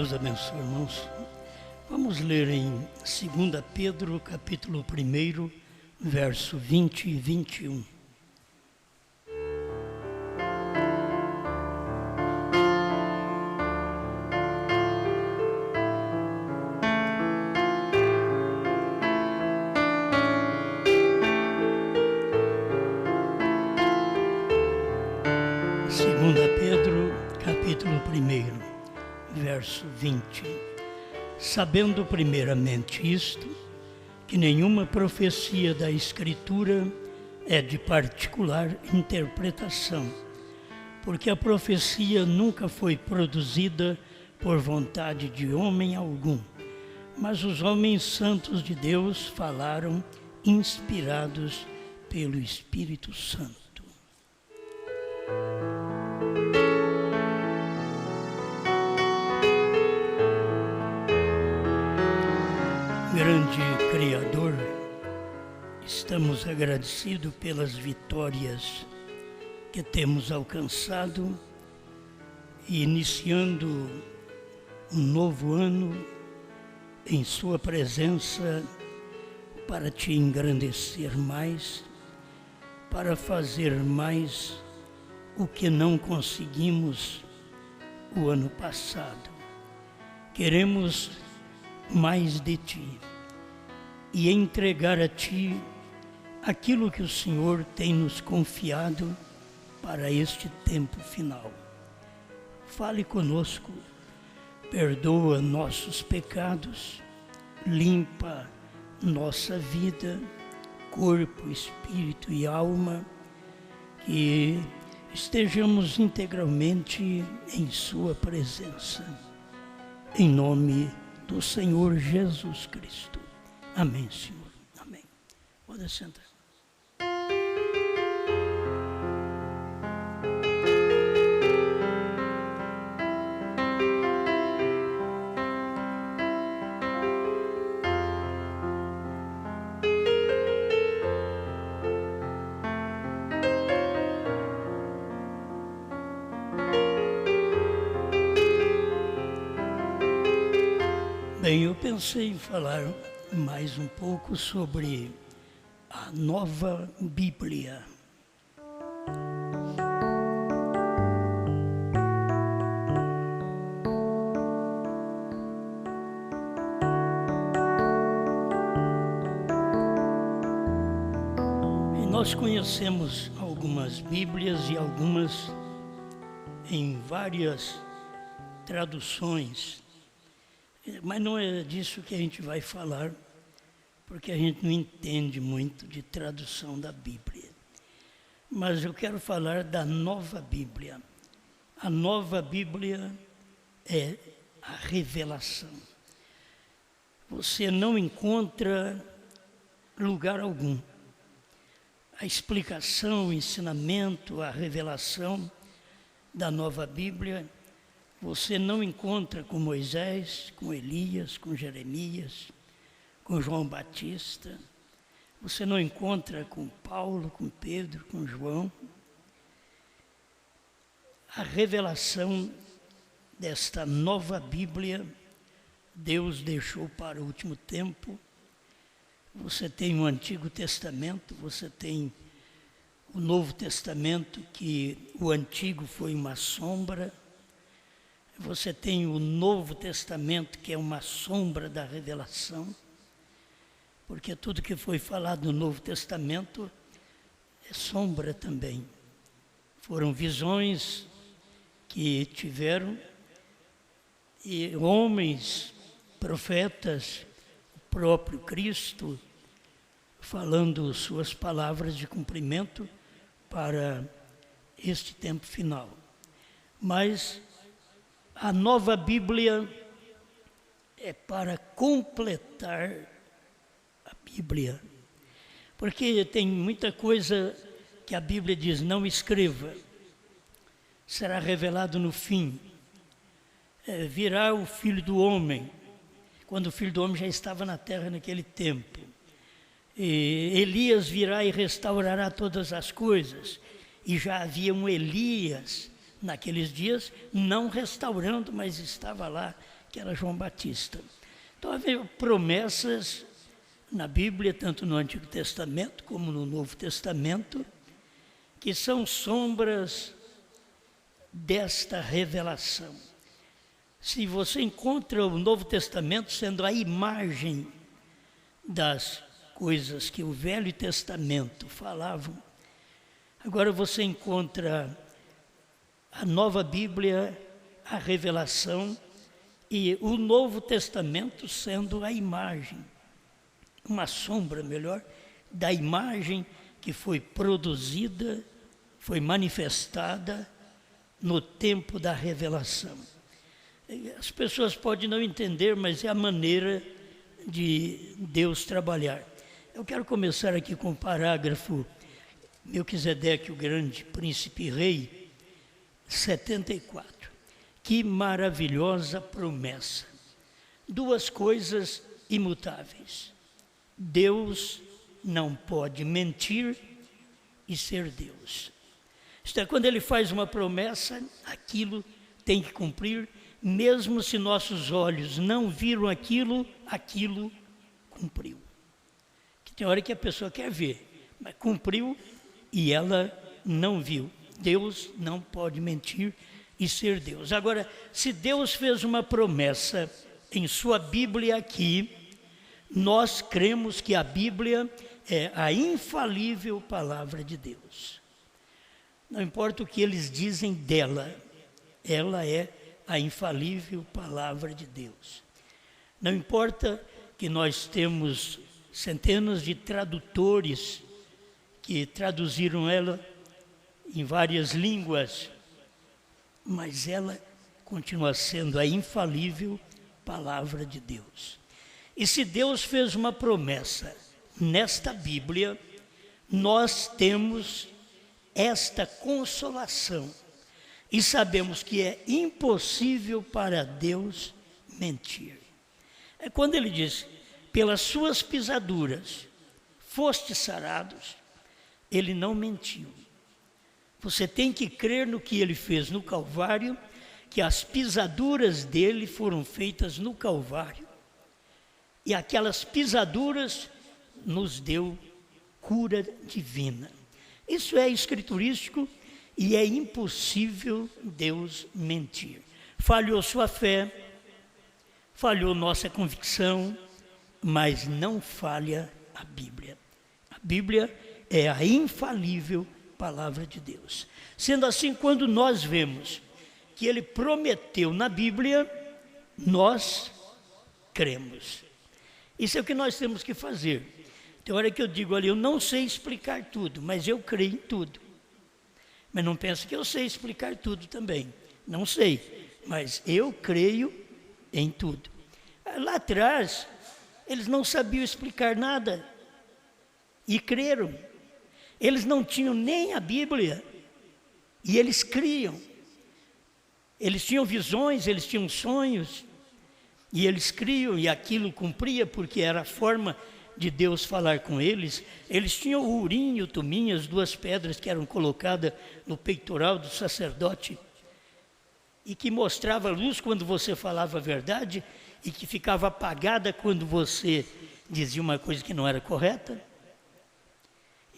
Deus abençoe, irmãos. Vamos ler em 2 Pedro, capítulo 1, verso 20 e 21. Pedro, capítulo 1, verso 20. Sabendo primeiramente isto, que nenhuma profecia da Escritura é de particular interpretação, porque a profecia nunca foi produzida por vontade de homem algum, mas os homens santos de Deus falaram inspirados pelo Espírito Santo. Grande Criador, estamos agradecidos pelas vitórias que temos alcançado e iniciando um novo ano em Sua presença para Te engrandecer mais, para fazer mais o que não conseguimos o ano passado. Queremos mais de Ti e entregar a Ti aquilo que o Senhor tem nos confiado para este tempo final. Fale conosco, perdoa nossos pecados, limpa nossa vida, corpo, espírito e alma, que estejamos integralmente em Sua presença. Em nome do Senhor Jesus Cristo. Amém, Senhor. Amém. Pode sentar. Bem, eu pensei em falar mais um pouco sobre a nova Bíblia. E nós conhecemos algumas Bíblias e algumas em várias traduções. Mas não é disso que a gente vai falar, porque a gente não entende muito de tradução da Bíblia. Mas eu quero falar da nova Bíblia. A nova Bíblia é a revelação. Você não encontra lugar algum. A explicação, o ensinamento, a revelação da nova Bíblia você não encontra com Moisés, com Elias, com Jeremias, com João Batista. Você não encontra com Paulo, com Pedro, com João. A revelação desta nova Bíblia, Deus deixou para o último tempo. Você tem o Antigo Testamento, você tem o Novo Testamento, que o Antigo foi uma sombra. Você tem o Novo Testamento, que é uma sombra da revelação, porque tudo que foi falado no Novo Testamento é sombra também. Foram visões que tiveram e homens, profetas, o próprio Cristo, falando suas palavras de cumprimento para este tempo final. Mas a nova Bíblia é para completar a Bíblia, porque tem muita coisa que a Bíblia diz, não escreva, será revelado no fim. Virá o Filho do Homem, quando o Filho do Homem já estava na terra naquele tempo. E Elias virá e restaurará todas as coisas, e já havia um Elias naqueles dias, não restaurando, mas estava lá que era João Batista. Então havia promessas na Bíblia, tanto no Antigo Testamento como no Novo Testamento, que são sombras desta revelação. Se você encontra o Novo Testamento sendo a imagem das coisas que o Velho Testamento falavam, agora você encontra a Nova Bíblia, a revelação, e o Novo Testamento sendo a imagem, uma sombra, melhor, da imagem que foi produzida, foi manifestada no tempo da revelação. As pessoas podem não entender, mas é a maneira de Deus trabalhar. Eu quero começar aqui com o parágrafo Melquisedeque, o grande príncipe rei, 74. Que maravilhosa promessa! Duas coisas imutáveis. Deus não pode mentir e ser Deus. Isto é, quando Ele faz uma promessa, aquilo tem que cumprir, mesmo se nossos olhos não viram aquilo, aquilo cumpriu. Que tem hora que a pessoa quer ver, mas cumpriu e ela não viu. Deus não pode mentir e ser Deus. Agora, se Deus fez uma promessa em sua Bíblia aqui, nós cremos que a Bíblia é a infalível palavra de Deus. Não importa o que eles dizem dela, ela é a infalível palavra de Deus. Não importa que nós temos centenas de tradutores que traduziram ela em várias línguas, mas ela continua sendo a infalível palavra de Deus. E se Deus fez uma promessa nesta Bíblia, nós temos esta consolação e sabemos que é impossível para Deus mentir. É quando ele diz, pelas suas pisaduras fostes sarados, ele não mentiu. Você tem que crer no que ele fez no Calvário, que as pisaduras dele foram feitas no Calvário. E aquelas pisaduras nos deu cura divina. Isso é escriturístico e é impossível Deus mentir. Falhou sua fé, falhou nossa convicção, mas não falha a Bíblia. A Bíblia é a infalível palavra de Deus. Sendo assim, quando nós vemos que ele prometeu na Bíblia, nós cremos. Isso é o que nós temos que fazer. Tem hora que eu digo ali, eu não sei explicar tudo, mas eu creio em tudo. Mas não pense que eu sei explicar tudo também. Não sei, mas eu creio em tudo. Lá atrás, eles não sabiam explicar nada e creram. Eles não tinham nem a Bíblia e eles criam. Eles tinham visões, eles tinham sonhos e eles criam e aquilo cumpria porque era a forma de Deus falar com eles. Eles tinham o Urim e o Tumim, as duas pedras que eram colocadas no peitoral do sacerdote e que mostrava luz quando você falava a verdade e que ficava apagada quando você dizia uma coisa que não era correta.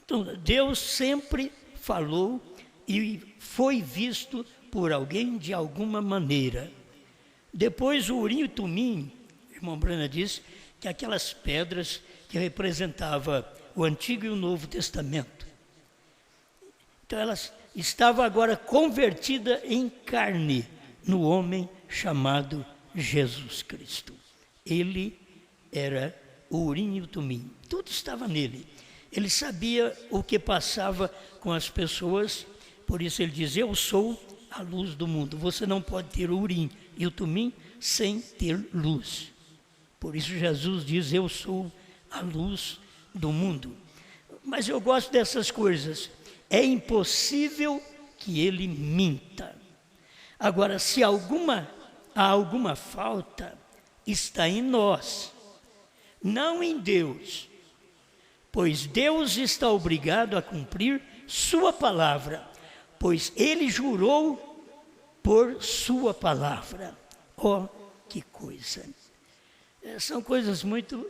Então, Deus sempre falou e foi visto por alguém de alguma maneira. Depois, o Urim e o Tumim, o irmão Brana disse que aquelas pedras que representavam o Antigo e o Novo Testamento. Então, elas estavam agora convertidas em carne no homem chamado Jesus Cristo. Ele era o Urim e o Tumim, tudo estava nele. Ele sabia o que passava com as pessoas, por isso ele diz, eu sou a luz do mundo. Você não pode ter o Urim e o Tumim sem ter luz. Por isso Jesus diz, eu sou a luz do mundo. Mas eu gosto dessas coisas. É impossível que ele minta. Agora, se há alguma falta, está em nós, não em Deus. Pois Deus está obrigado a cumprir sua palavra, pois ele jurou por sua palavra. Oh, que coisa! São coisas muito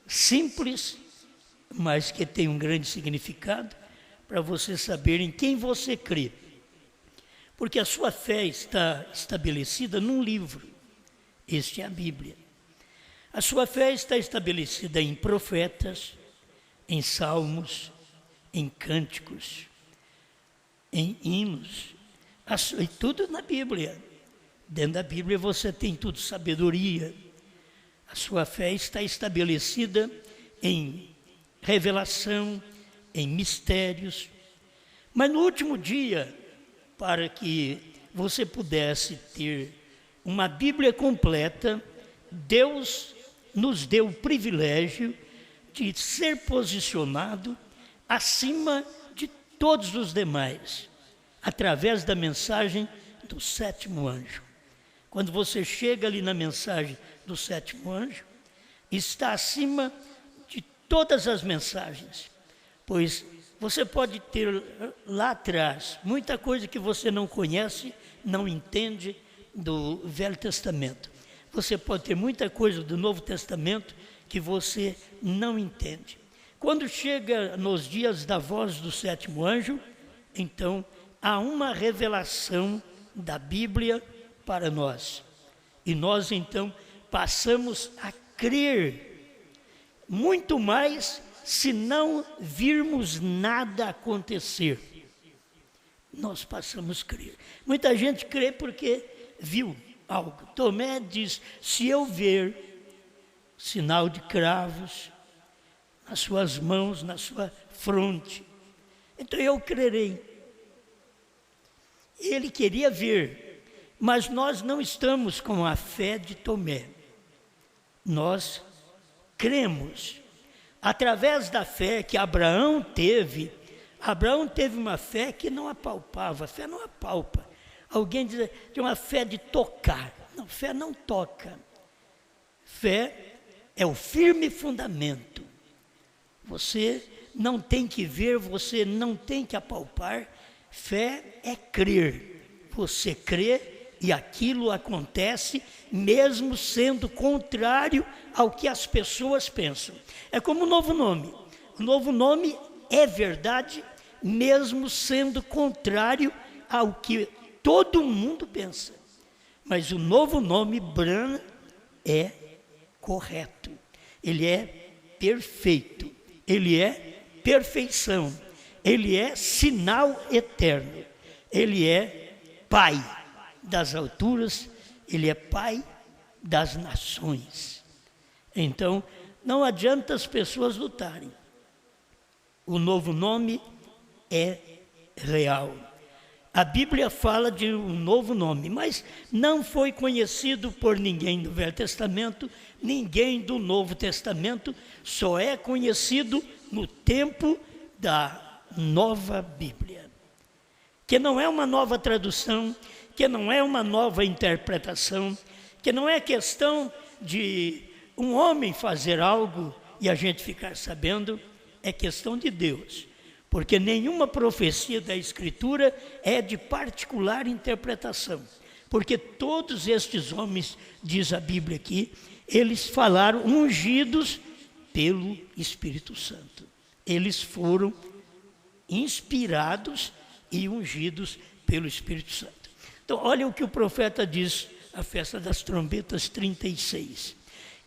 simples, mas que têm um grande significado para você saber em quem você crê. Porque a sua fé está estabelecida num livro, este é a Bíblia. A sua fé está estabelecida em profetas, em salmos, em cânticos, em hinos, e tudo na Bíblia. Dentro da Bíblia você tem tudo, sabedoria. A sua fé está estabelecida em revelação, em mistérios. Mas no último dia, para que você pudesse ter uma Bíblia completa, Deus nos deu o privilégio de ser posicionado acima de todos os demais, através da mensagem do sétimo anjo. Quando você chega ali na mensagem do sétimo anjo, está acima de todas as mensagens, pois você pode ter lá atrás muita coisa que você não conhece, não entende do Velho Testamento. Você pode ter muita coisa do Novo Testamento que você não entende. Quando chega nos dias da voz do sétimo anjo, então há uma revelação da Bíblia para nós. E nós então passamos a crer muito mais se não virmos nada acontecer. Nós passamos a crer. Muita gente crê porque viu algo. Tomé diz, se eu ver sinal de cravos nas suas mãos, na sua fronte, então eu crerei. Ele queria ver, mas nós não estamos com a fé de Tomé. Nós cremos. Através da fé que Abraão teve uma fé que não apalpava, a fé não apalpa. Alguém diz de uma fé de tocar. Não, fé não toca. Fé é o firme fundamento. Você não tem que ver, você não tem que apalpar. Fé é crer. Você crê e aquilo acontece, mesmo sendo contrário ao que as pessoas pensam. É como o novo nome. O novo nome é verdade, mesmo sendo contrário ao que todo mundo pensa. Mas o novo nome, Bran, é correto. Ele é perfeito. Ele é perfeição. Ele é sinal eterno. Ele é Pai das alturas. Ele é Pai das nações. Então, não adianta as pessoas lutarem. O novo nome é real. A Bíblia fala de um novo nome, mas não foi conhecido por ninguém do Velho Testamento, ninguém do Novo Testamento, só é conhecido no tempo da nova Bíblia. Que não é uma nova tradução, que não é uma nova interpretação, que não é questão de um homem fazer algo e a gente ficar sabendo, é questão de Deus. Porque nenhuma profecia da Escritura é de particular interpretação. Porque todos estes homens, diz a Bíblia aqui, eles falaram ungidos pelo Espírito Santo. Eles foram inspirados e ungidos pelo Espírito Santo. Então, olha o que o profeta diz, a festa das trombetas 36.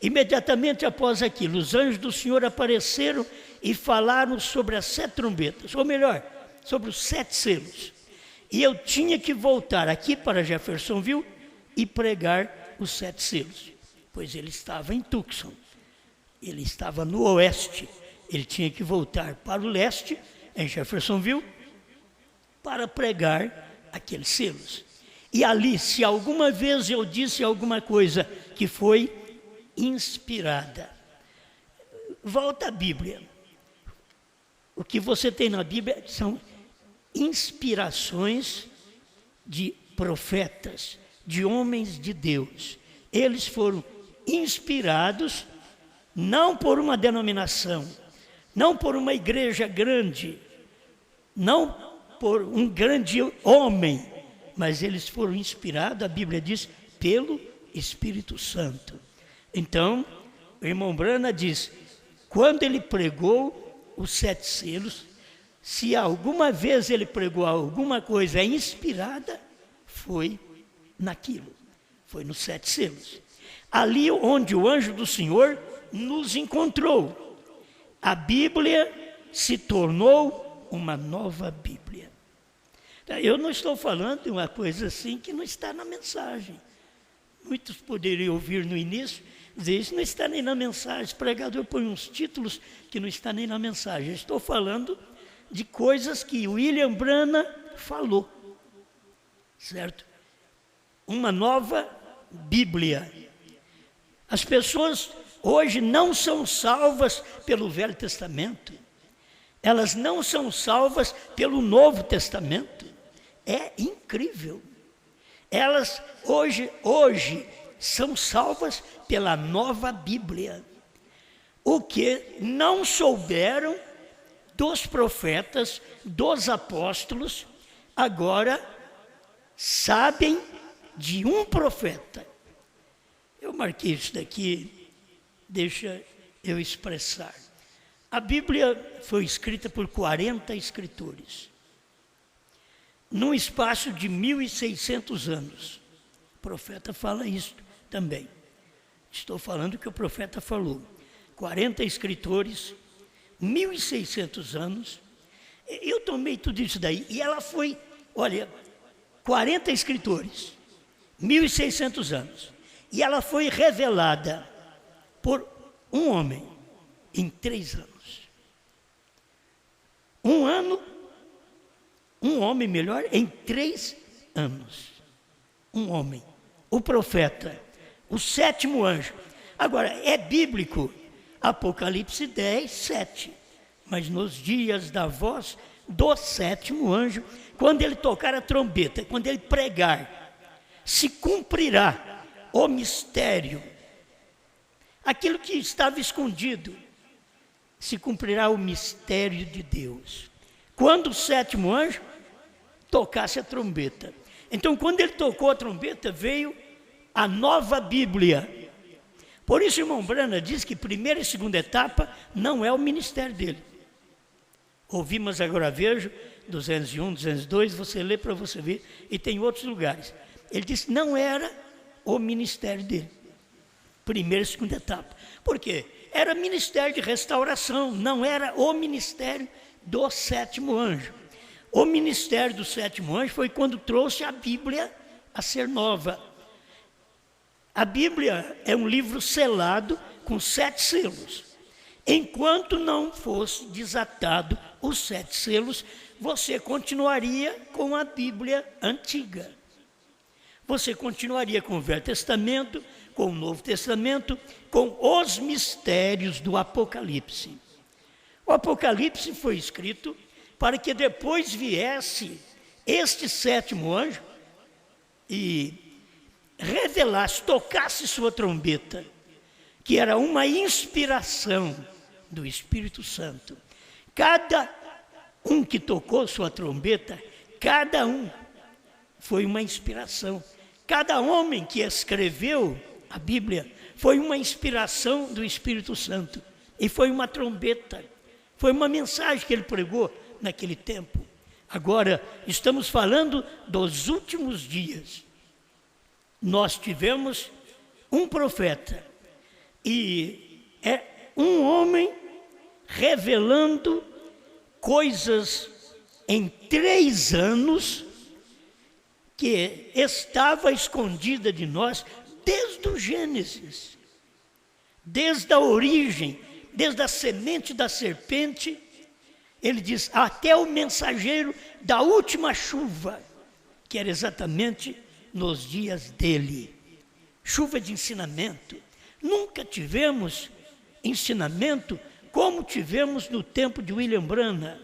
Imediatamente após aquilo, os anjos do Senhor apareceram e falaram sobre as 7 trombetas, ou melhor, sobre os 7 selos. E eu tinha que voltar aqui para Jeffersonville e pregar os 7 selos, pois ele estava em Tucson, ele estava no oeste, ele tinha que voltar para o leste, em Jeffersonville, para pregar aqueles selos. E ali, se alguma vez eu disse alguma coisa que foi inspirada, volta à Bíblia. O que você tem na Bíblia são inspirações de profetas, de homens de Deus. Eles foram inspirados não por uma denominação, não por uma igreja grande, não por um grande homem, mas eles foram inspirados, a Bíblia diz, pelo Espírito Santo. Então, o irmão Branham diz, quando ele pregou os 7 selos, se alguma vez ele pregou alguma coisa inspirada, foi naquilo, foi nos 7 selos. Ali onde o anjo do Senhor nos encontrou, a Bíblia se tornou uma nova Bíblia. Eu não estou falando de uma coisa assim que não está na mensagem. Muitos poderiam ouvir no início, dizer, isso não está nem na mensagem, o pregador põe uns títulos que não está nem na mensagem. Eu estou falando de coisas que William Branham falou, certo? Uma nova Bíblia. As pessoas hoje não são salvas pelo Velho Testamento, elas não são salvas pelo Novo Testamento. É incrível. Elas hoje são salvas pela nova Bíblia. O que não souberam dos profetas, dos apóstolos, agora sabem de um profeta. Eu marquei isso daqui, deixa eu expressar. A Bíblia foi escrita por 40 escritores, num espaço de 1.600 anos. O profeta fala isso também. Estou falando o que o profeta falou. 40 escritores, 1.600 anos. Eu tomei tudo isso daí, e ela foi, olha, 40 escritores, 1.600 anos. E ela foi revelada por um homem em 3 anos. Um homem melhor, em 3 anos. Um homem, o profeta, o 7º anjo. Agora, é bíblico, Apocalipse 10, 7. Mas nos dias da voz do 7º anjo, quando ele tocar a trombeta, quando ele pregar, se cumprirá o mistério, aquilo que estava escondido, se cumprirá o mistério de Deus. Quando o 7º anjo tocasse a trombeta. Então, quando ele tocou a trombeta, veio a nova Bíblia. Por isso, o irmão Branham diz que primeira e segunda etapa não é o ministério dele. Ouvimos agora, vejo, 201, 202, você lê para você ver, e tem outros lugares. Ele disse não era o ministério dele, primeira e segunda etapa. Por quê? Era ministério de restauração, não era o ministério do 7º anjo. O ministério do 7º anjo foi quando trouxe a Bíblia a ser nova. A Bíblia é um livro selado com 7 selos. Enquanto não fosse desatado os 7 selos, você continuaria com a Bíblia antiga. Você continuaria com o Velho Testamento, com o Novo Testamento, com os mistérios do Apocalipse. O Apocalipse foi escrito para que depois viesse este 7º anjo e revelasse, tocasse sua trombeta, que era uma inspiração do Espírito Santo. Cada um que tocou sua trombeta, cada um foi uma inspiração. Cada homem que escreveu a Bíblia foi uma inspiração do Espírito Santo. E foi uma trombeta, foi uma mensagem que ele pregou naquele tempo. Agora, estamos falando dos últimos dias. Nós tivemos um profeta, e é um homem revelando coisas em 3 anos que estava escondida de nós desde o Gênesis, desde a origem, desde a semente da serpente. Ele diz, até o mensageiro da última chuva, que era exatamente nos dias dele. Chuva de ensinamento. Nunca tivemos ensinamento como tivemos no tempo de William Branham.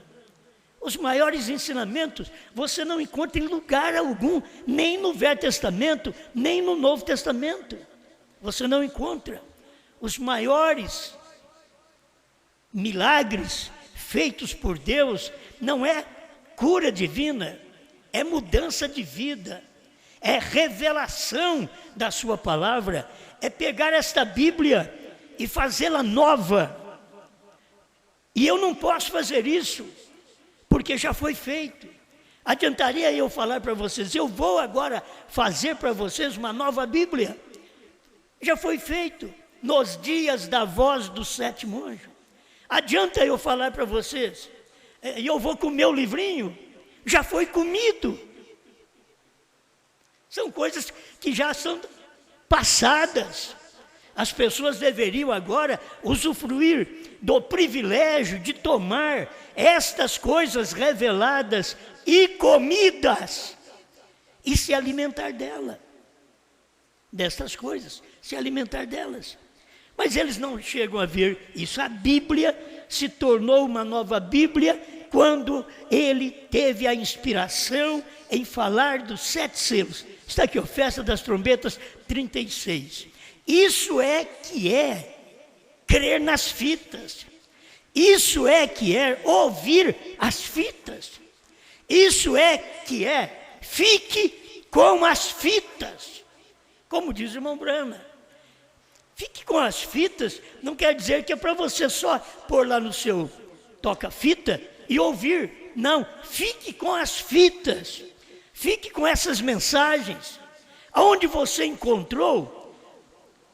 Os maiores ensinamentos você não encontra em lugar algum, nem no Velho Testamento, nem no Novo Testamento. Você não encontra. Os maiores milagres feitos por Deus não é cura divina, é mudança de vida, é revelação da sua palavra, é pegar esta Bíblia e fazê-la nova. E eu não posso fazer isso, porque já foi feito. Adiantaria eu falar para vocês, eu vou agora fazer para vocês uma nova Bíblia? Já foi feito nos dias da voz do sétimo anjo. Adianta eu falar para vocês, eu vou comer o livrinho? Já foi comido. São coisas que já são passadas. As pessoas deveriam agora usufruir do privilégio de tomar estas coisas reveladas e comidas e se alimentar destas coisas, se alimentar delas. Mas eles não chegam a ver isso. A Bíblia se tornou uma nova Bíblia quando ele teve a inspiração em falar dos 7 selos. Está aqui, Festa das Trombetas 36. Isso é que é crer nas fitas. Isso é que é ouvir as fitas. Isso é que é fique com as fitas. Como diz o irmão Brana. Fique com as fitas não quer dizer que é para você só pôr lá no seu toca-fita e ouvir. Não, fique com as fitas. Fique com essas mensagens. Aonde você encontrou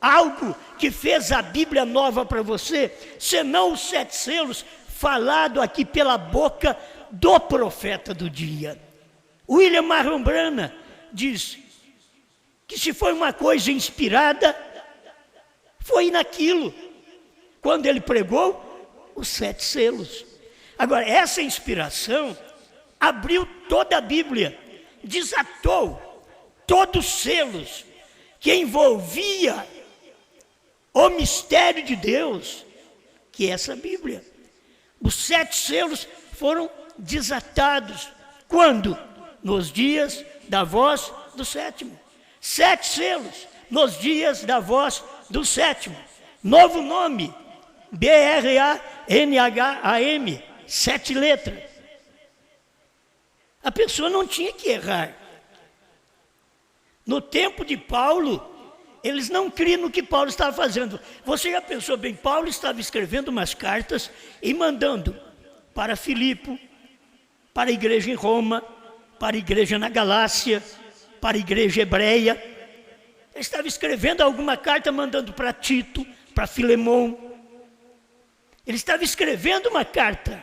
algo que fez a Bíblia nova para você, senão os 7 selos falado aqui pela boca do profeta do dia. William Marion Branham diz que se foi uma coisa inspirada, foi naquilo, quando ele pregou os 7 selos. Agora, essa inspiração abriu toda a Bíblia, desatou todos os selos que envolvia o mistério de Deus, que é essa Bíblia. Os 7 selos foram desatados. Quando? Nos dias da voz do sétimo. 7 selos nos dias da voz do sétimo. Novo nome, B-R-A-N-H-A-M, 7 letras. A pessoa não tinha que errar. No tempo de Paulo, eles não criam no que Paulo estava fazendo. Você já pensou bem, Paulo estava escrevendo umas cartas e mandando para Filipe, para a igreja em Roma, para a igreja na Galácia, para a igreja hebreia. Ele estava escrevendo alguma carta, mandando para Tito, para Filemão. Ele estava escrevendo uma carta.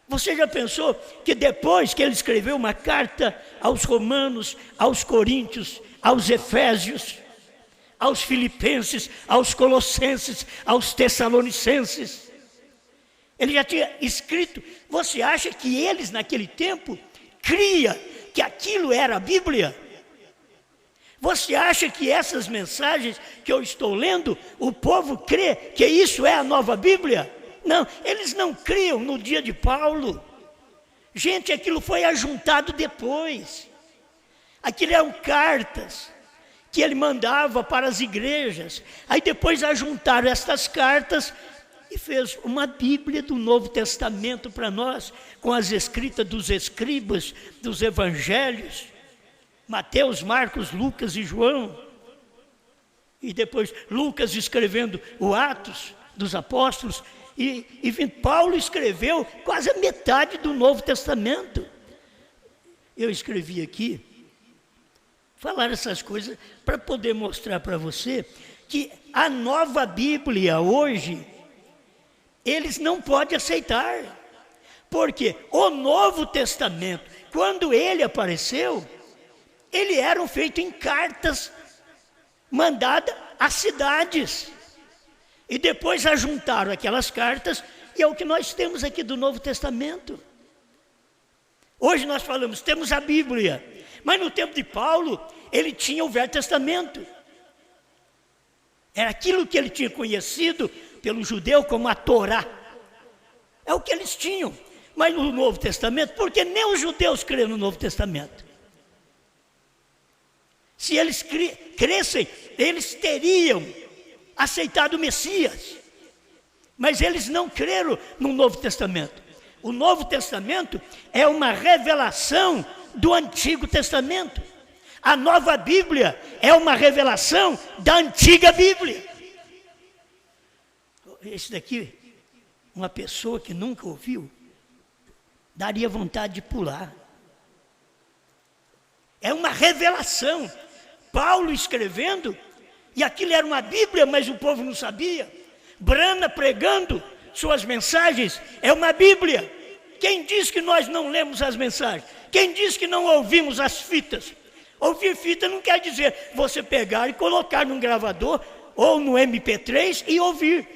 Você já pensou que depois que ele escreveu uma carta aos romanos, aos coríntios, aos efésios, aos filipenses, aos colossenses, aos tessalonicenses, ele já tinha escrito? Você acha que eles naquele tempo cria que aquilo era a Bíblia? Você acha que essas mensagens que eu estou lendo, o povo crê que isso é a nova Bíblia? Não, eles não criam no dia de Paulo. Gente, aquilo foi ajuntado depois. Aquilo eram cartas que ele mandava para as igrejas. Aí depois ajuntaram estas cartas e fez uma Bíblia do Novo Testamento para nós, com as escritas dos escribas, dos evangelhos, Mateus, Marcos, Lucas e João. E depois Lucas escrevendo o Atos dos Apóstolos. E Paulo escreveu quase a metade do Novo Testamento. Eu escrevi aqui, falar essas coisas para poder mostrar para você que a nova Bíblia hoje, eles não podem aceitar. Porque o Novo Testamento, quando ele apareceu, ele era feito em cartas mandadas às cidades. E depois ajuntaram aquelas cartas, e é o que nós temos aqui do Novo Testamento. Hoje nós falamos, temos a Bíblia, mas no tempo de Paulo, ele tinha o Velho Testamento. Era aquilo que ele tinha conhecido pelo judeu como a Torá. É o que eles tinham. Mas no Novo Testamento, porque nem os judeus creem no Novo Testamento. Se eles crescem, eles teriam aceitado o Messias, mas eles não creram no Novo Testamento. O Novo Testamento é uma revelação do Antigo Testamento. A nova Bíblia é uma revelação da antiga Bíblia. Esse daqui, uma pessoa que nunca ouviu, daria vontade de pular. É uma revelação. Paulo escrevendo, e aquilo era uma Bíblia, mas o povo não sabia. Brana pregando suas mensagens, é uma Bíblia. Quem diz que nós não lemos as mensagens? Quem diz que não ouvimos as fitas? Ouvir fita não quer dizer você pegar e colocar num gravador ou no MP3 e ouvir.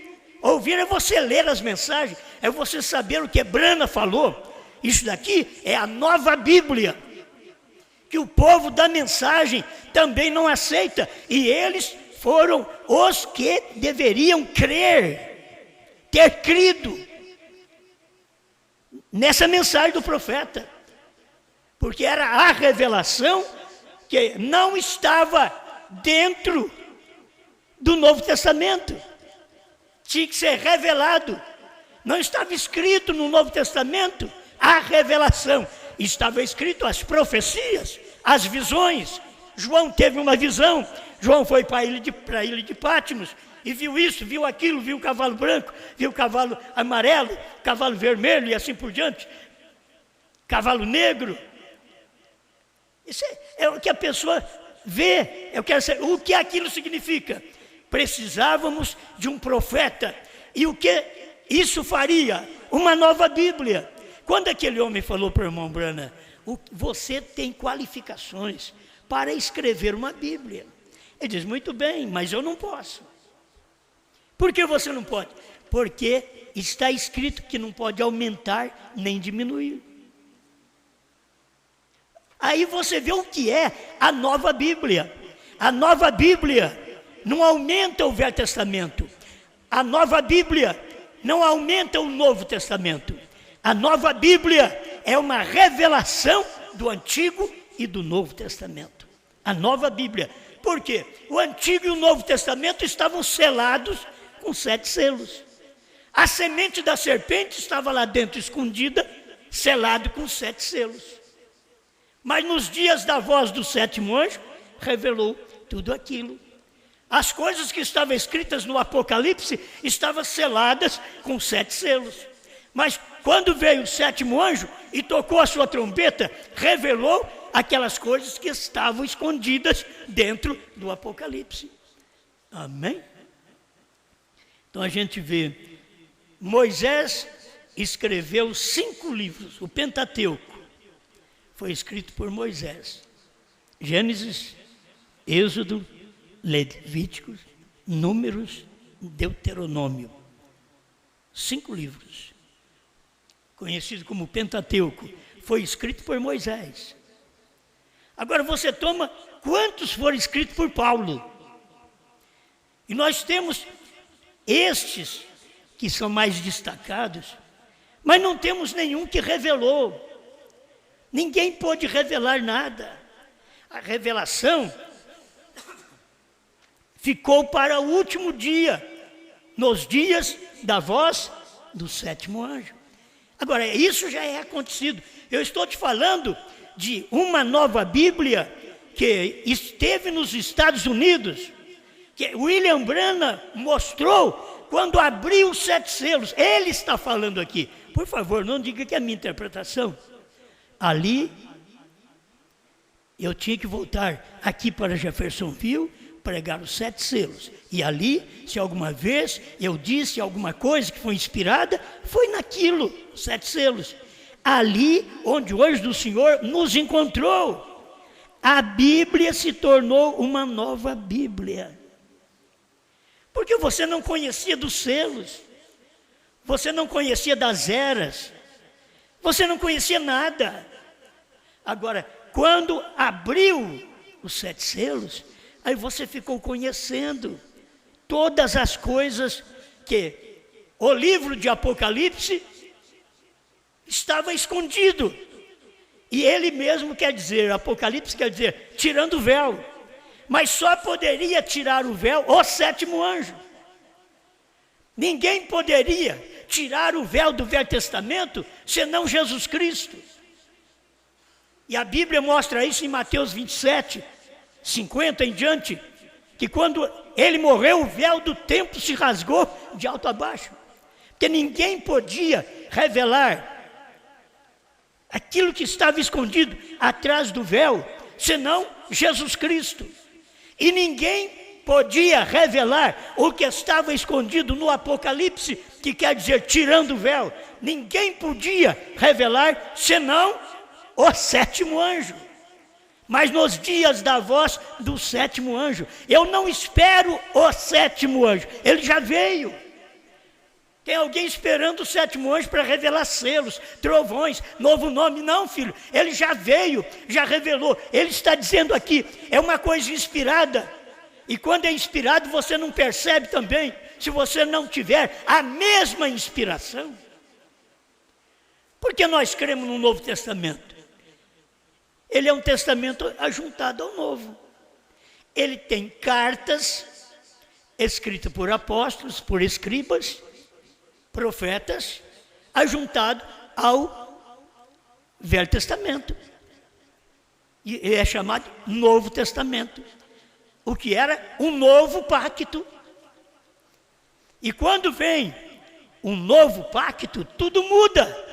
Ouvir é você ler as mensagens, é você saber o que Brana falou. Isso daqui é a nova Bíblia, que o povo da mensagem também não aceita. E eles foram os que deveriam crer, ter crido nessa mensagem do profeta. Porque era a revelação que não estava dentro do Novo Testamento. Tinha que ser revelado. Não estava escrito no Novo Testamento a revelação. Estava escrito as profecias, as visões. João teve uma visão. João foi para a ilha de Patmos e viu isso, viu aquilo, viu o cavalo branco, viu o cavalo amarelo, cavalo vermelho e assim por diante. Cavalo negro. Isso é o que a pessoa vê. Eu quero saber o que aquilo significa. Precisávamos de um profeta. E o que isso faria? Uma nova Bíblia. Quando aquele homem falou para o irmão Brana, você tem qualificações para escrever uma Bíblia. Ele diz, muito bem, mas eu não posso. Por que você não pode? Porque está escrito que não pode aumentar nem diminuir. Aí você vê o que é a nova Bíblia. A nova Bíblia não aumenta o Velho Testamento. A nova Bíblia não aumenta o Novo Testamento. A nova Bíblia é uma revelação do Antigo e do Novo Testamento. A nova Bíblia. Por quê? O Antigo e o Novo Testamento estavam selados com 7 selos. A semente da serpente estava lá dentro escondida, selado com 7 selos. Mas nos dias da voz do 7º anjo, revelou tudo aquilo. As coisas que estavam escritas no Apocalipse estavam seladas com 7 selos. Mas quando veio o 7º anjo e tocou a sua trombeta, revelou aquelas coisas que estavam escondidas dentro do Apocalipse. Amém? Então a gente vê, Moisés escreveu 5 livros, o Pentateuco foi escrito por Moisés. Gênesis, Êxodo, Levíticos, Números, Deuteronômio. 5 livros, conhecido como Pentateuco, foi escrito por Moisés. Agora você toma quantos foram escritos por Paulo. E nós temos estes que são mais destacados, mas não temos nenhum que revelou. Ninguém pôde revelar nada. A revelação ficou para o último dia, nos dias da voz do 7º anjo. Agora, isso já é acontecido. Eu estou te falando de uma nova Bíblia que esteve nos Estados Unidos, que William Branham mostrou quando abriu os 7 selos. Ele está falando aqui. Por favor, não diga que é a minha interpretação. Ali, eu tinha que voltar aqui para Jeffersonville, pregar os 7 selos. E ali, se alguma vez eu disse alguma coisa que foi inspirada, foi naquilo, 7 selos. Ali onde o anjo do Senhor nos encontrou. A Bíblia se tornou uma nova Bíblia. Porque você não conhecia dos selos. Você não conhecia das eras. Você não conhecia nada. Agora, quando abriu os 7 selos, aí você ficou conhecendo todas as coisas que o livro de Apocalipse estava escondido. E ele mesmo quer dizer, Apocalipse quer dizer, tirando o véu. Mas só poderia tirar o véu o 7º anjo. Ninguém poderia tirar o véu do Velho Testamento, senão Jesus Cristo. E a Bíblia mostra isso em Mateus 27, 50 em diante, que quando ele morreu, o véu do templo se rasgou de alto a baixo, porque ninguém podia revelar aquilo que estava escondido atrás do véu, senão Jesus Cristo. E ninguém podia revelar o que estava escondido no Apocalipse, que quer dizer tirando o véu. Ninguém podia revelar senão o sétimo anjo. Mas nos dias da voz do sétimo anjo, eu não espero o sétimo anjo, ele já veio. Tem alguém esperando o sétimo anjo para revelar selos, trovões, novo nome? Não, filho, ele já veio, já revelou. Ele está dizendo aqui, é uma coisa inspirada. E quando é inspirado, você não percebe também, se você não tiver a mesma inspiração. Porque nós cremos no Novo Testamento. Ele é um testamento ajuntado ao Novo. Ele tem cartas escritas por apóstolos, por escribas, profetas, ajuntado ao Velho Testamento. E é chamado Novo Testamento. O que era um novo pacto. E quando vem um novo pacto, tudo muda.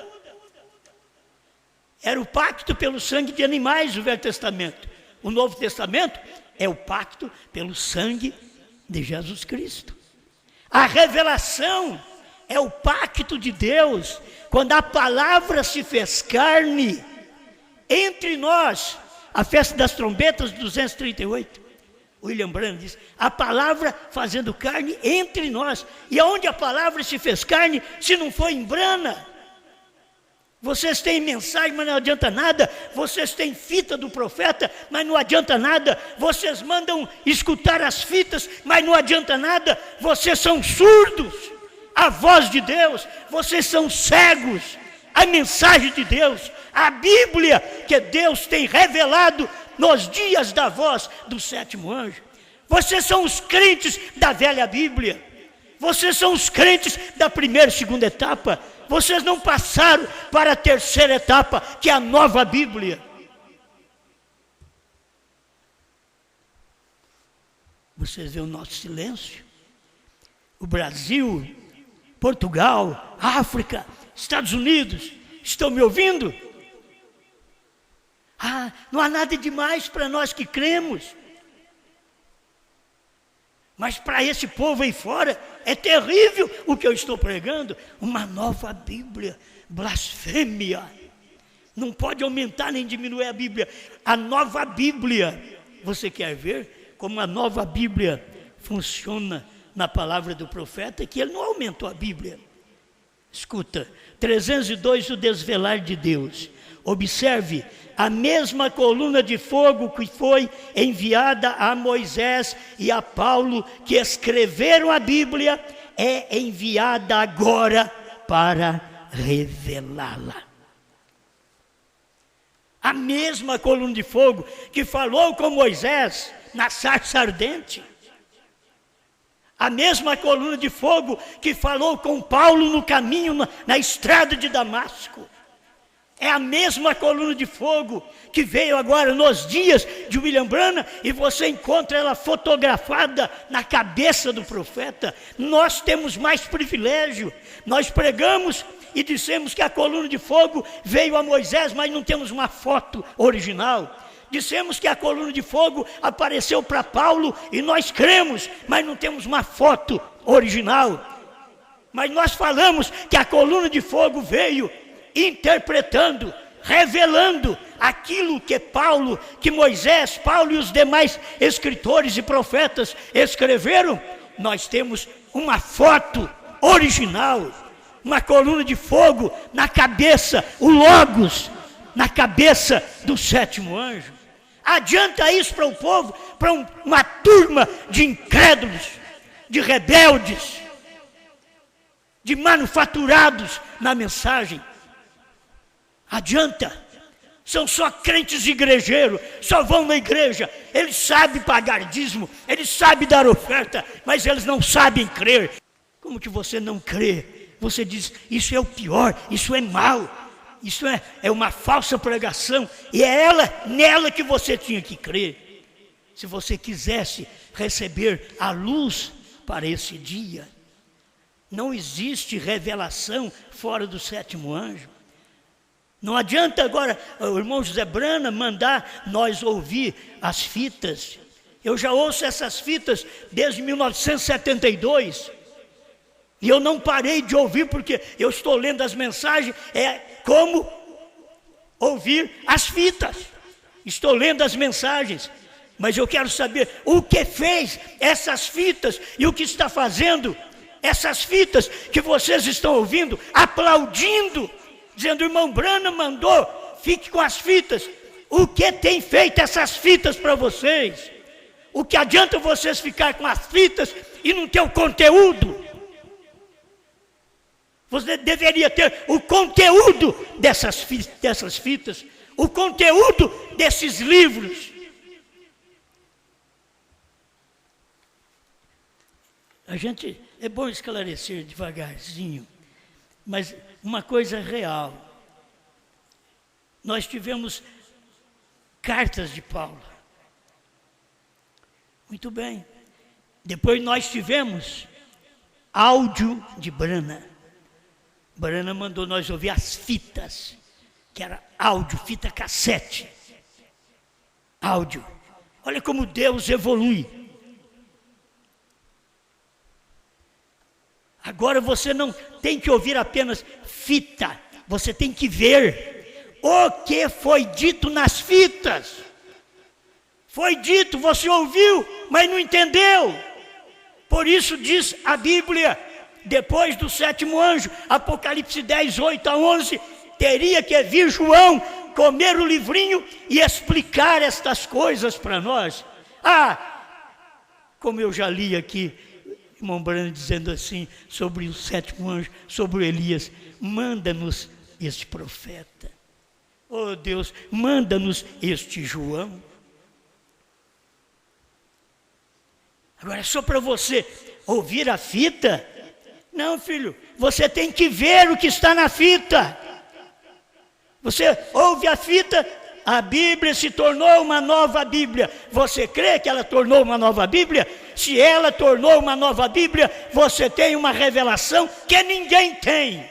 Era o pacto pelo sangue de animais, o Velho Testamento. O Novo Testamento é o pacto pelo sangue de Jesus Cristo. A revelação é o pacto de Deus, quando a palavra se fez carne entre nós. A festa das trombetas, 238. William Branham diz, a palavra fazendo carne entre nós. E aonde a palavra se fez carne, se não foi em Brana? Vocês têm mensagem, mas não adianta nada. Vocês têm fita do profeta, mas não adianta nada. Vocês mandam escutar as fitas, mas não adianta nada. Vocês são surdos à voz de Deus. Vocês são cegos à mensagem de Deus. A Bíblia que Deus tem revelado nos dias da voz do sétimo anjo. Vocês são os crentes da velha Bíblia. Vocês são os crentes da primeira e segunda etapa. Vocês não passaram para a terceira etapa, que é a nova Bíblia. Vocês veem o nosso silêncio? O Brasil, Portugal, África, Estados Unidos, estão me ouvindo? Não há nada demais para nós que cremos. Mas para esse povo aí fora, é terrível o que eu estou pregando. Uma nova Bíblia, blasfêmia. Não pode aumentar nem diminuir a Bíblia. A nova Bíblia. Você quer ver como a nova Bíblia funciona na palavra do profeta? Que ele não aumentou a Bíblia. Escuta, 302, o desvelar de Deus. Observe, a mesma coluna de fogo que foi enviada a Moisés e a Paulo, que escreveram a Bíblia, é enviada agora para revelá-la. A mesma coluna de fogo que falou com Moisés na sarça ardente, a mesma coluna de fogo que falou com Paulo no caminho, na estrada de Damasco, é a mesma coluna de fogo que veio agora nos dias de William Branham, e você encontra ela fotografada na cabeça do profeta. Nós temos mais privilégio. Nós pregamos e dissemos que a coluna de fogo veio a Moisés, mas não temos uma foto original. Dissemos que a coluna de fogo apareceu para Paulo e nós cremos, mas não temos uma foto original. Mas nós falamos que a coluna de fogo veio interpretando, revelando aquilo que Paulo, que Moisés, Paulo e os demais escritores e profetas escreveram. Nós temos uma foto original, uma coluna de fogo na cabeça, o Logos, na cabeça do sétimo anjo. Adianta isso para o povo, para uma turma de incrédulos, de rebeldes, de manufaturados na mensagem? Adianta? São só crentes igrejeiros, só vão na igreja. Eles sabem pagar dízimo, eles sabem dar oferta, mas eles não sabem crer. Como que você não crê? Você diz, isso é o pior, isso é mal, isso é uma falsa pregação, e é nela que você tinha que crer. se você quisesse receber a luz para esse dia. Não existe revelação fora do sétimo anjo. Não adianta agora o irmão José Brana mandar nós ouvir as fitas. Eu já ouço essas fitas desde 1972. E eu não parei de ouvir porque eu estou lendo as mensagens. É como ouvir as fitas. Estou lendo as mensagens. Mas eu quero saber o que fez essas fitas e o que está fazendo essas fitas que vocês estão ouvindo, aplaudindo, dizendo: irmão Brana mandou, fique com as fitas. O que tem feito essas fitas para vocês? O que adianta vocês ficar com as fitas e não ter o conteúdo? Você deveria ter o conteúdo dessas fitas, o conteúdo desses livros. A gente, é bom esclarecer devagarzinho, mas uma coisa real. Nós tivemos cartas de Paulo. Muito bem. Depois nós tivemos áudio de Brana. Brana mandou nós ouvir as fitas, que era áudio, fita cassete. Áudio. Olha como Deus evolui. Agora você não tem que ouvir apenas fita, você tem que ver o que foi dito nas fitas. Foi dito, você ouviu, mas não entendeu. Por isso diz a Bíblia, depois do sétimo anjo, Apocalipse 10, 8 a 11, teria que vir João comer o livrinho e explicar estas coisas para nós. Como eu já li aqui, irmão Brana dizendo assim, sobre o sétimo anjo, sobre Elias: manda-nos este profeta. Oh Deus, manda-nos este João. Agora, só para você ouvir a fita? Não, filho, você tem que ver o que está na fita. Você ouve a fita, a Bíblia se tornou uma nova Bíblia. Você crê que ela tornou uma nova Bíblia? Se ela tornou uma nova Bíblia, você tem uma revelação que ninguém tem.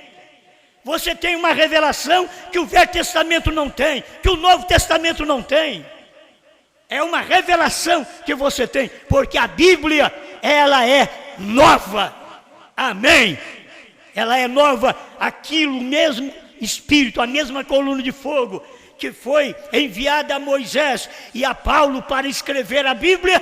Você tem uma revelação que o Velho Testamento não tem, que o Novo Testamento não tem. É uma revelação que você tem, porque a Bíblia, ela é nova. Amém? Ela é nova, aquilo mesmo Espírito, a mesma coluna de fogo que foi enviada a Moisés e a Paulo para escrever a Bíblia,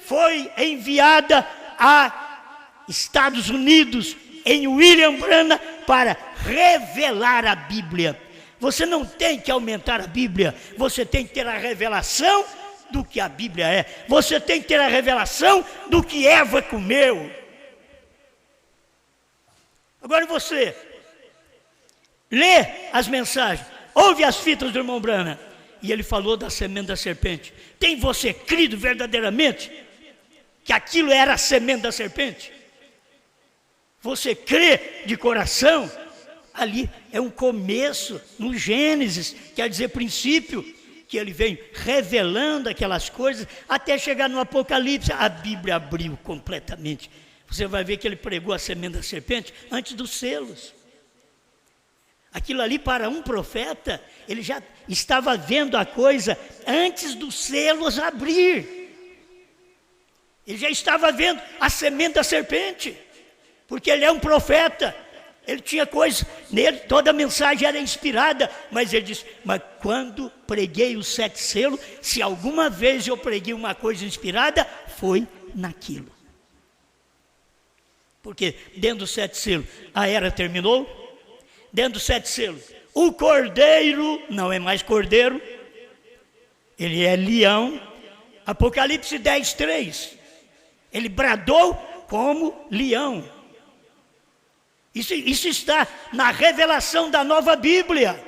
foi enviada a Estados Unidos, em William Brana, para revelar a Bíblia. Você não tem que aumentar a Bíblia, você tem que ter a revelação do que a Bíblia é. Você tem que ter a revelação do que Eva comeu. Agora você lê as mensagens, ouve as fitas do irmão Brana, e ele falou da semente da serpente. Tem você crido verdadeiramente que aquilo era a semente da serpente? Você crê de coração? Ali é um começo, no Gênesis, quer dizer princípio, que ele vem revelando aquelas coisas, até chegar no Apocalipse. A Bíblia abriu completamente. Você vai ver que ele pregou a semente da serpente antes dos selos. Aquilo ali, para um profeta, ele já estava vendo a coisa antes dos selos abrir. Ele já estava vendo a semente da serpente, porque ele é um profeta. Ele tinha coisa nele, toda a mensagem era inspirada, mas ele disse: mas quando preguei os 7 selos, se alguma vez eu preguei uma coisa inspirada, foi naquilo. Porque dentro dos 7 selos, a era terminou. Dentro dos 7 selos, o cordeiro não é mais cordeiro, ele é leão. Apocalipse 10, 3, ele bradou como leão. Isso está na revelação da nova Bíblia.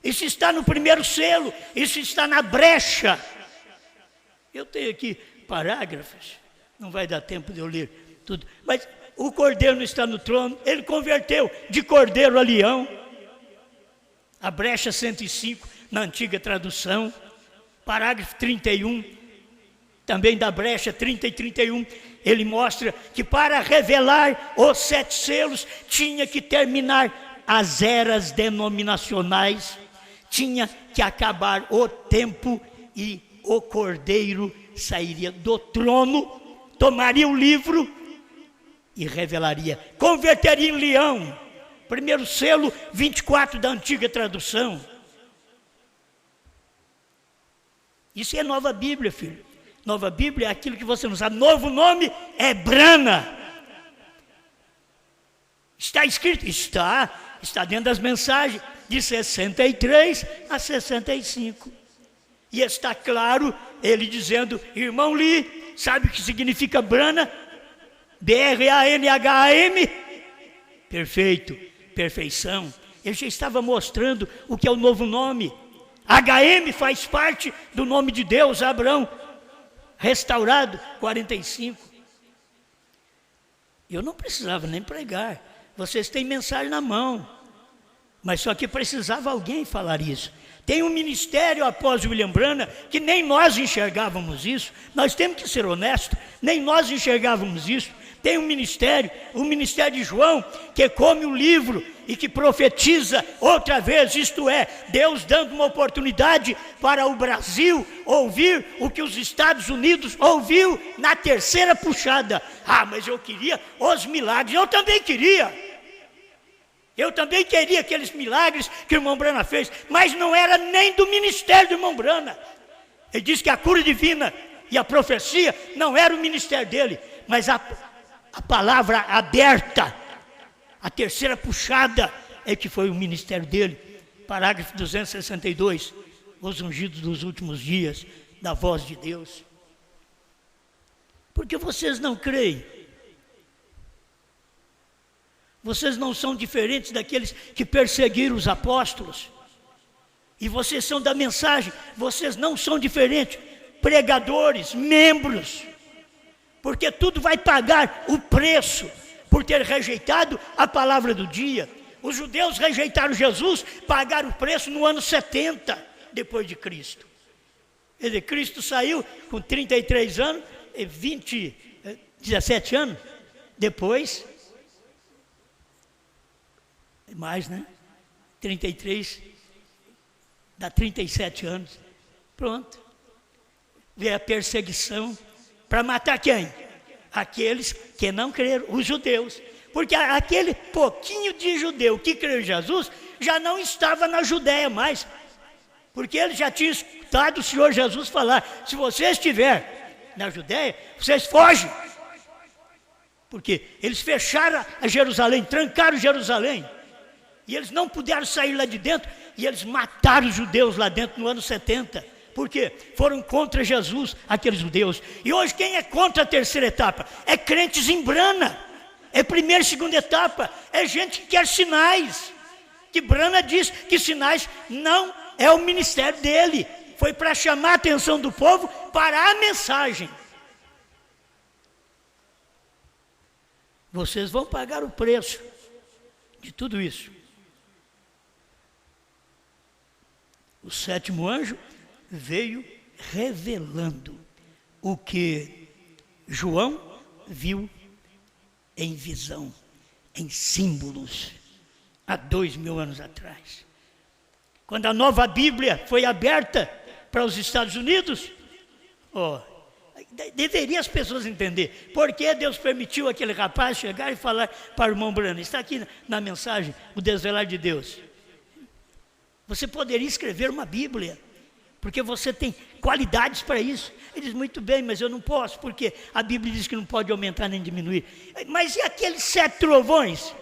Isso está no primeiro selo. Isso está na brecha. Eu tenho aqui parágrafos, não vai dar tempo de eu ler tudo, mas o cordeiro não está no trono, ele converteu de cordeiro a leão. A brecha 105, na antiga tradução, parágrafo 31, também da brecha 30 e 31, ele mostra que para revelar os 7 selos, tinha que terminar as eras denominacionais, tinha que acabar o tempo e o cordeiro sairia do trono, tomaria o livro e revelaria, converteria em leão. Primeiro selo, 24 da antiga tradução. Isso é nova Bíblia, filho. Nova Bíblia é aquilo que você não sabe. Novo nome é Brana. Está escrito? Está dentro das mensagens, de 63 a 65. E está claro, ele dizendo, irmão Lee, sabe o que significa Brana? B-R-A-N-H-A-M? Perfeito, perfeição. Ele já estava mostrando o que é o novo nome. HM faz parte do nome de Deus, Abraão, restaurado, 45. Eu não precisava nem pregar, vocês têm mensagem na mão, mas só que precisava alguém falar isso. Tem um ministério após William Branham que nem nós enxergávamos isso, nós temos que ser honestos, nem nós enxergávamos isso. Tem um ministério, o ministério de João, que come o livro e que profetiza outra vez, isto é, Deus dando uma oportunidade para o Brasil ouvir o que os Estados Unidos ouviu na terceira puxada. Ah, mas eu queria os milagres, eu também queria aqueles milagres que o irmão Branham fez, mas não era nem do ministério do irmão Branham. Ele disse que a cura divina e a profecia não era o ministério dele, mas a palavra aberta, a terceira puxada, é que foi o ministério dele. Parágrafo 262, os ungidos dos últimos dias, da voz de Deus. Porque vocês não creem? Vocês não são diferentes daqueles que perseguiram os apóstolos? E vocês são da mensagem, vocês não são diferentes, pregadores, membros, porque tudo vai pagar o preço por ter rejeitado a palavra do dia. Os judeus rejeitaram Jesus, pagaram o preço no ano 70 depois de Cristo. Quer dizer, Cristo saiu com 33 anos, 17 anos depois, mais, né? 33, dá 37 anos. Pronto. Veio a perseguição para matar quem? Aqueles que não creram, os judeus. Porque aquele pouquinho de judeu que creu em Jesus já não estava na Judéia mais. Porque ele já tinha escutado o Senhor Jesus falar: se você estiver na Judéia, vocês fogem. Porque eles fecharam a Jerusalém, trancaram Jerusalém. E eles não puderam sair lá de dentro, e eles mataram os judeus lá dentro no ano 70. Por quê? Foram contra Jesus, aqueles judeus. E hoje quem é contra a terceira etapa? É crentes em Brana. É primeira e segunda etapa. É gente que quer sinais. Que Brana diz que sinais não é o ministério dele. Foi para chamar a atenção do povo para a mensagem. Vocês vão pagar o preço de tudo isso. O sétimo anjo veio revelando o que João viu em visão, em símbolos, há 2000 anos atrás. Quando a nova Bíblia foi aberta para os Estados Unidos, deveria as pessoas entender por que Deus permitiu aquele rapaz chegar e falar para o irmão Branham. Está aqui na mensagem, o desvelar de Deus. Você poderia escrever uma Bíblia, porque você tem qualidades para isso. Ele diz: muito bem, mas eu não posso, porque a Bíblia diz que não pode aumentar nem diminuir. Mas e aqueles 7 trovões,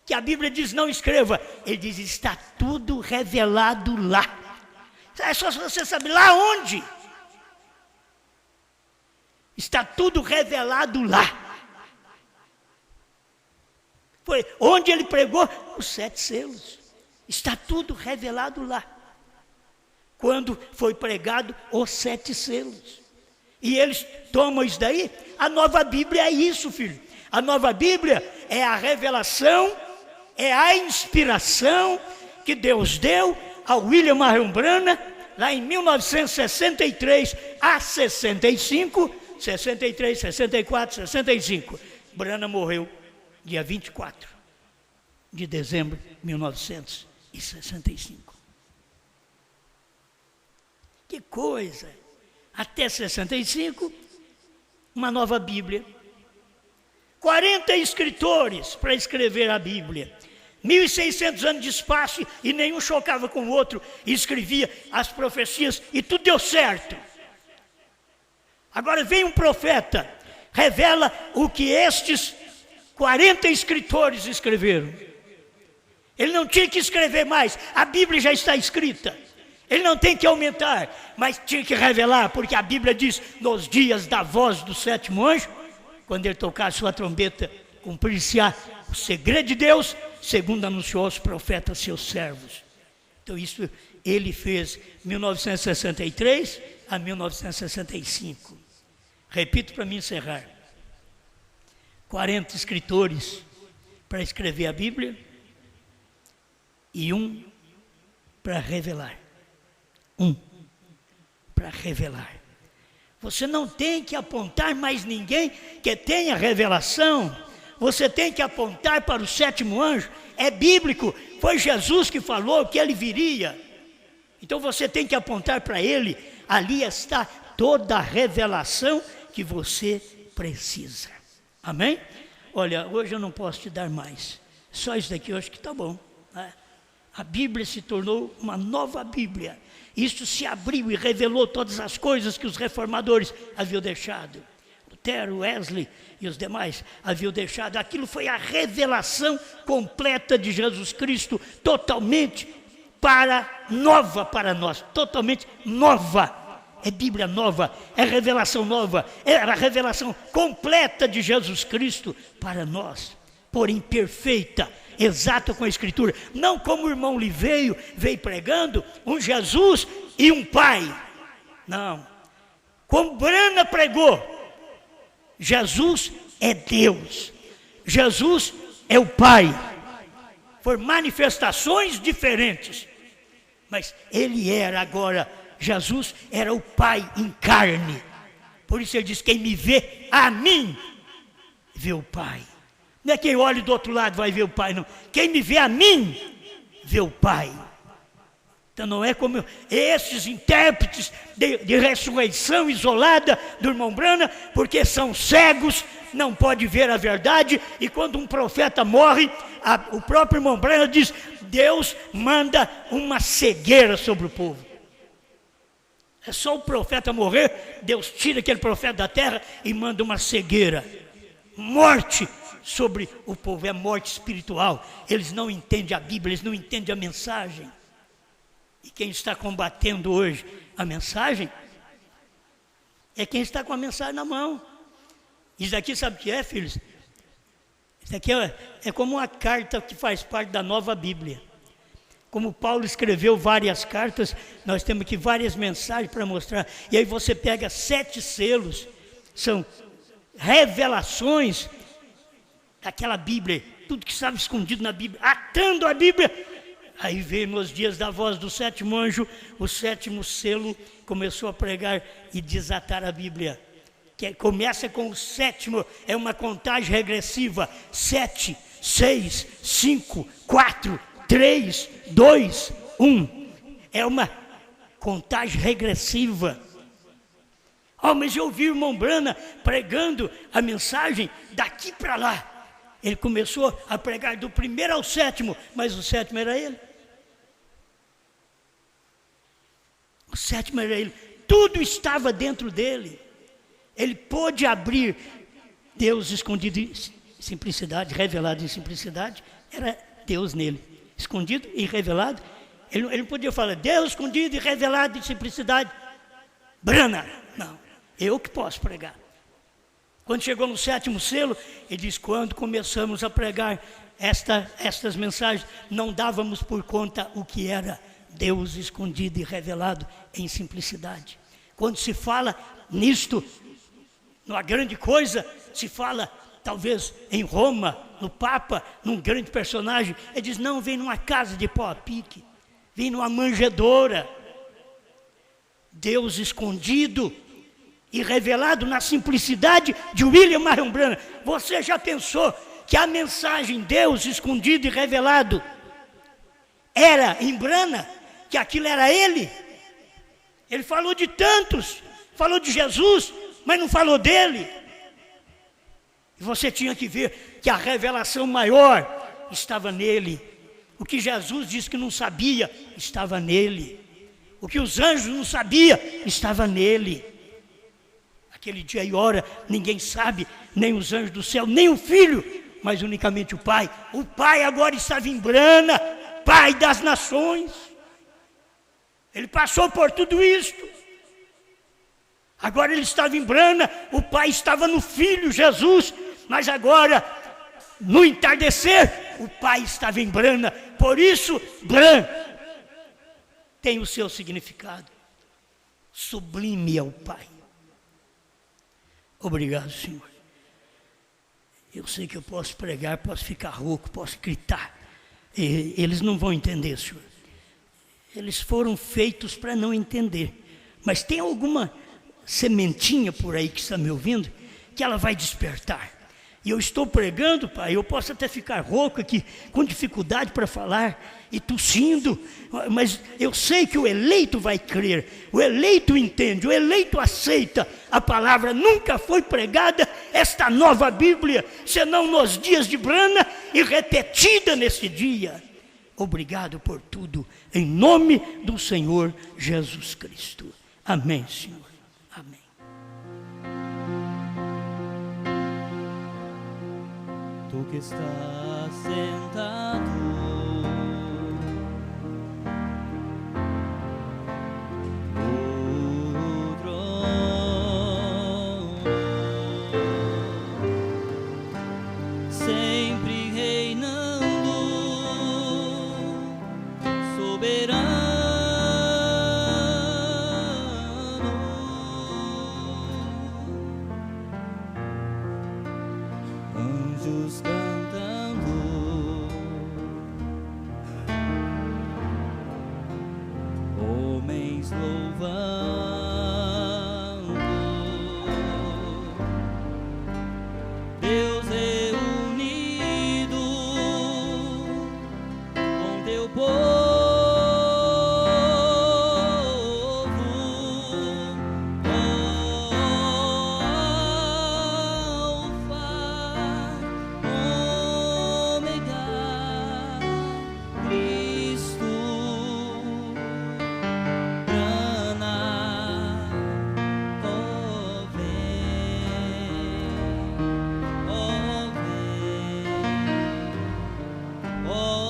que a Bíblia diz não escreva? Ele diz: está tudo revelado lá. É só você saber lá onde. Está tudo revelado lá. Foi onde ele pregou os 7 selos. Está tudo revelado lá. Quando foi pregado os 7 selos. E eles tomam isso daí. A nova Bíblia é isso, filho. A nova Bíblia é a revelação, é a inspiração que Deus deu ao William Marion Branham, lá em 1963 a 65, 63, 64, 65. Branham morreu dia 24 de dezembro de 1965. Que coisa! Até 65, uma nova Bíblia. 40 escritores para escrever a Bíblia. 1.600 anos de espaço e nenhum chocava com o outro. E escrevia as profecias e tudo deu certo. Agora vem um profeta, revela o que estes 40 escritores escreveram. Ele não tinha que escrever mais, a Bíblia já está escrita. Ele não tem que aumentar, mas tinha que revelar, porque a Bíblia diz, nos dias da voz do sétimo anjo, quando ele tocar a sua trombeta, cumprir-se-á o segredo de Deus, segundo anunciou aos profetas seus servos. Então isso ele fez 1963 a 1965. Repito para me encerrar. 40 escritores para escrever a Bíblia e um para revelar. Um para revelar. Você não tem que apontar mais ninguém que tenha revelação. Você tem que apontar para o sétimo anjo. É bíblico. Foi Jesus que falou que ele viria. Então você tem que apontar para ele. Ali está toda a revelação que você precisa. Amém? Olha, hoje eu não posso te dar mais. Só isso daqui eu acho que está bom, né? A Bíblia se tornou uma nova Bíblia. Isso se abriu e revelou todas as coisas que os reformadores haviam deixado. Lutero, Wesley e os demais haviam deixado. Aquilo foi a revelação completa de Jesus Cristo, totalmente nova para nós, totalmente nova. É Bíblia nova, é revelação nova, é a revelação completa de Jesus Cristo para nós, porém perfeita, exata com a Escritura. Não como o irmão lhe veio pregando um Jesus e um Pai. Não. Como Branham pregou, Jesus é Deus. Jesus é o Pai. Foram manifestações diferentes. Mas ele era agora, Jesus era o Pai em carne. Por isso ele diz, quem me vê a mim, vê o Pai. Não é quem olha do outro lado vai ver o Pai, não. Quem me vê a mim, vê o Pai. Então não é como esses intérpretes de ressurreição isolada do irmão Branham, porque são cegos, não pode ver a verdade, e quando um profeta morre, o próprio irmão Branham diz, Deus manda uma cegueira sobre o povo. É só o profeta morrer, Deus tira aquele profeta da terra e manda uma cegueira. Morte sobre o povo, é morte espiritual. Eles não entendem a Bíblia, eles não entendem a mensagem. E quem está combatendo hoje a mensagem é quem está com a mensagem na mão. Isso aqui sabe o que é, filhos? Isso aqui é como uma carta que faz parte da nova Bíblia. Como Paulo escreveu várias cartas, nós temos aqui várias mensagens para mostrar. E aí você pega 7 selos, são revelações daquela Bíblia, tudo que estava escondido na Bíblia, atando a Bíblia. Aí veio nos dias da voz do sétimo anjo, o 7º selo começou a pregar e desatar a Bíblia. Que começa com o 7º, é uma contagem regressiva, 7, 6, 5, 4, 3, 2, 1. É uma contagem regressiva. Mas eu ouvi o irmão Branham pregando a mensagem daqui para lá. Ele começou a pregar do 1º ao 7º, mas o 7º era ele. O 7º era ele. Tudo estava dentro dele. Ele pôde abrir Deus escondido em simplicidade, revelado em simplicidade. Era Deus nele, escondido e revelado. Ele não podia falar Deus escondido e revelado em simplicidade. Branham, não. Eu que posso pregar. Quando chegou no 7º selo, ele diz, quando começamos a pregar estas mensagens, não dávamos por conta o que era Deus escondido e revelado em simplicidade. Quando se fala nisto, numa grande coisa, se fala talvez em Roma, no Papa, num grande personagem, ele diz, não, vem numa casa de pau a pique, vem numa manjedoura. Deus escondido e revelado na simplicidade de William Marion Branham. Você já pensou que a mensagem Deus escondido e revelado era em Branham, que aquilo era ele? Ele falou de tantos, falou de Jesus, mas não falou dele. E você tinha que ver que a revelação maior estava nele. O que Jesus disse que não sabia, estava nele. O que os anjos não sabiam, estava nele. Aquele dia e hora, ninguém sabe, nem os anjos do céu, nem o Filho, mas unicamente o Pai. O Pai agora estava em Branham, Pai das nações. Ele passou por tudo isto. Agora ele estava em Branham, o Pai estava no Filho, Jesus. Mas agora, no entardecer, o Pai estava em Branham. Por isso, Branham tem o seu significado. Sublime é o Pai. Obrigado, Senhor. Eu sei que eu posso pregar, posso ficar rouco, posso gritar. E eles não vão entender, Senhor. Eles foram feitos para não entender. Mas tem alguma sementinha por aí que está me ouvindo, que ela vai despertar. E eu estou pregando, Pai, eu posso até ficar rouco aqui, com dificuldade para falar, e tossindo, mas eu sei que o eleito vai crer, o eleito entende, o eleito aceita a palavra. Nunca foi pregada esta nova Bíblia, senão nos dias de Branham e repetida nesse dia. Obrigado por tudo, em nome do Senhor Jesus Cristo. Amém, Senhor. Amém. Tu que estás sentado no trono, sempre reinando, soberano, anjos cantando, homens louvando, Deus reunido com teu povo, oh